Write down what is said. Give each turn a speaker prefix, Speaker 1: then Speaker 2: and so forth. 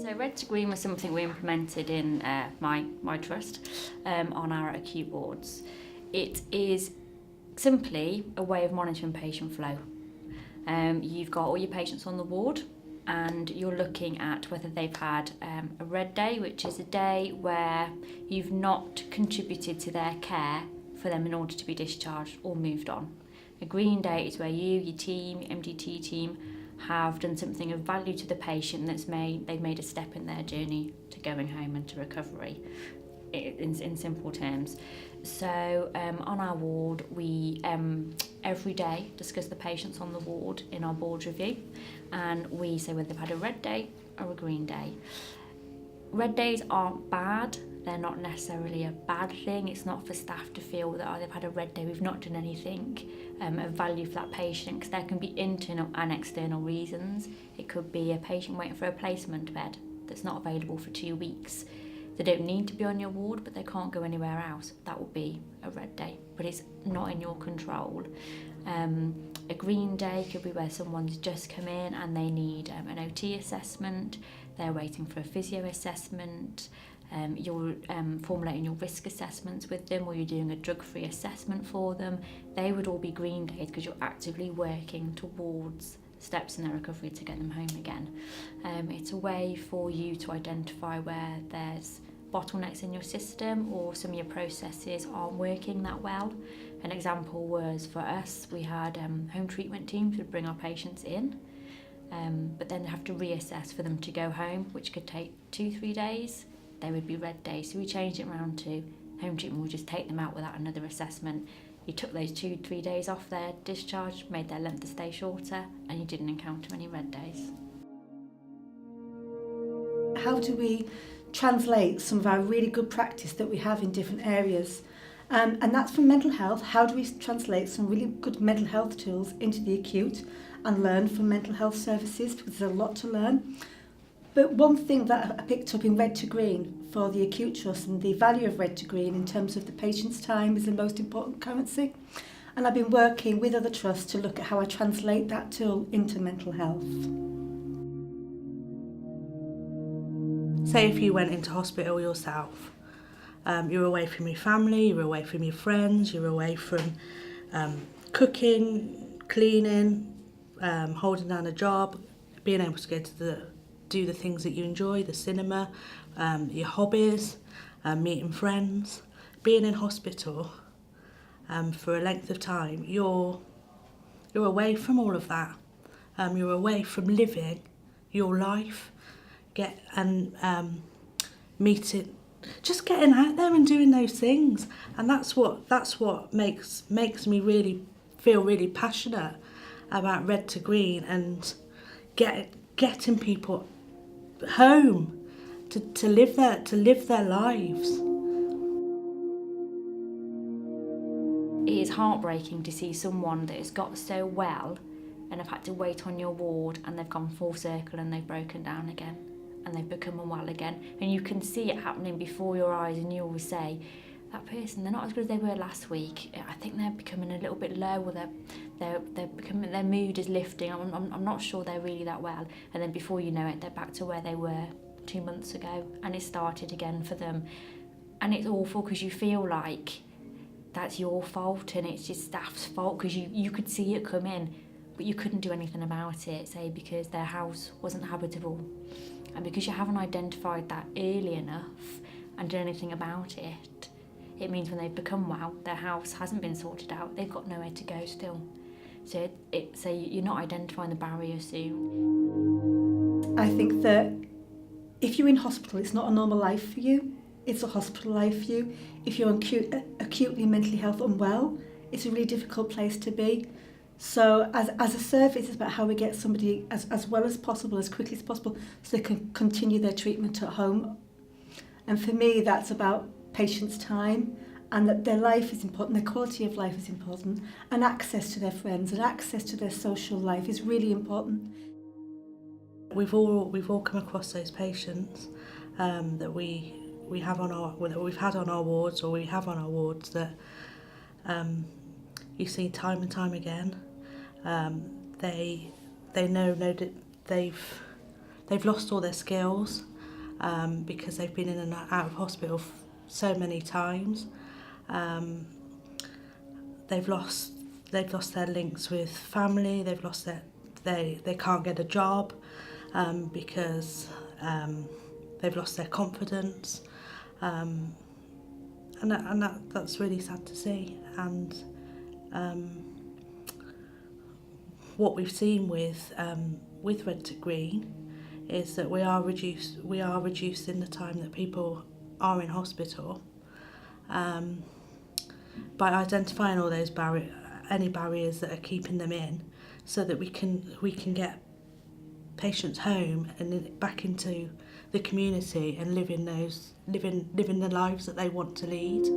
Speaker 1: So Red to Green was something we implemented in my trust on our acute wards. It is simply a way of monitoring patient flow. You've got all your patients on the ward and you're looking at whether they've had a red day, which is a day where you've not contributed to their care for them in order to be discharged or moved on. A green day is where you, your team, your MDT team have done something of value to the patient they've made a step in their journey to going home and to recovery, in simple terms. So on our ward, we every day discuss the patients on the ward in our board review, and we say whether they've had a red day or a green day. Red days aren't bad. They're not necessarily a bad thing. It's not for staff to feel that they've had a red day, we've not done anything of value for that patient, because there can be internal and external reasons. It could be a patient waiting for a placement bed that's not available for 2 weeks. They don't need to be on your ward, but they can't go anywhere else. That would be a red day, but it's not in your control. A green day could be where someone's just come in and they need an OT assessment, they're waiting for a physio assessment, you're formulating your risk assessments with them, or you're doing a drug-free assessment for them. They would all be green days because you're actively working towards steps in their recovery to get them home again. It's a way for you to identify where there's bottlenecks in your system or some of your processes aren't working that well. An example was, for us, we had home treatment teams would bring our patients in, but then they have to reassess for them to go home, which could take 2-3 days. They would be red days. So we changed it around to home treatment would just take them out without another assessment. You took those 2-3 days off their discharge, made their length of stay shorter, and you didn't encounter any red days.
Speaker 2: How do we translate some of our really good practice that we have in different areas? And that's for mental health. How do we translate some really good mental health tools into the acute and learn from mental health services? Because there's a lot to learn. But one thing that I picked up in Red to Green for the acute trust, and the value of Red to Green in terms of the patient's time is the most important currency. And I've been working with other trusts to look at how I translate that tool into mental health.
Speaker 3: Say if you went into hospital yourself, you're away from your family, you're away from your friends, you're away from cooking, cleaning, holding down a job, being able to do the things that you enjoy, the cinema, your hobbies, meeting friends. Being in hospital for a length of time, you're away from all of that. You're away from living your life, meeting, just getting out there and doing those things. And that's what makes me really feel really passionate about Red to Green and getting people home to live their lives.
Speaker 1: It is heartbreaking to see someone that has got so well and have had to wait on your ward, and they've gone full circle and they've broken down again and they've become unwell again, and you can see it happening before your eyes, and you always say, that person, they're not as good as they were last week. I think they're becoming a little bit low, or they're becoming, their mood is lifting. I'm not sure they're really that well. And then before you know it, they're back to where they were 2 months ago, and it started again for them. And it's awful because you feel like that's your fault and it's your staff's fault, because you could see it come in, but you couldn't do anything about it, say because their house wasn't habitable. And because you haven't identified that early enough and done anything about it, it means when they've become well, their house hasn't been sorted out, they've got nowhere to go still. So you're not identifying the barrier soon.
Speaker 2: I think that if you're in hospital, it's not a normal life for you, it's a hospital life for you. If you're acutely mentally health unwell, it's a really difficult place to be. So as a service, it's about how we get somebody as well as possible, as quickly as possible, so they can continue their treatment at home. And for me, that's about patients' time, and that their life is important, their quality of life is important, and access to their friends and access to their social life is really important.
Speaker 3: We've all come across those patients that we've had on our wards, or we have on our wards, that you see time and time again. They know that they've lost all their skills. because they've been in and out of hospital so many times. They've lost their links with family. They've lost they can't get a job because they've lost their confidence, and that's really sad to see. And what we've seen with Rentford Green is that we are reducing the time that people are in hospital, by identifying all those any barriers that are keeping them in, so that we can get patients home and back into the community and living the lives that they want to lead.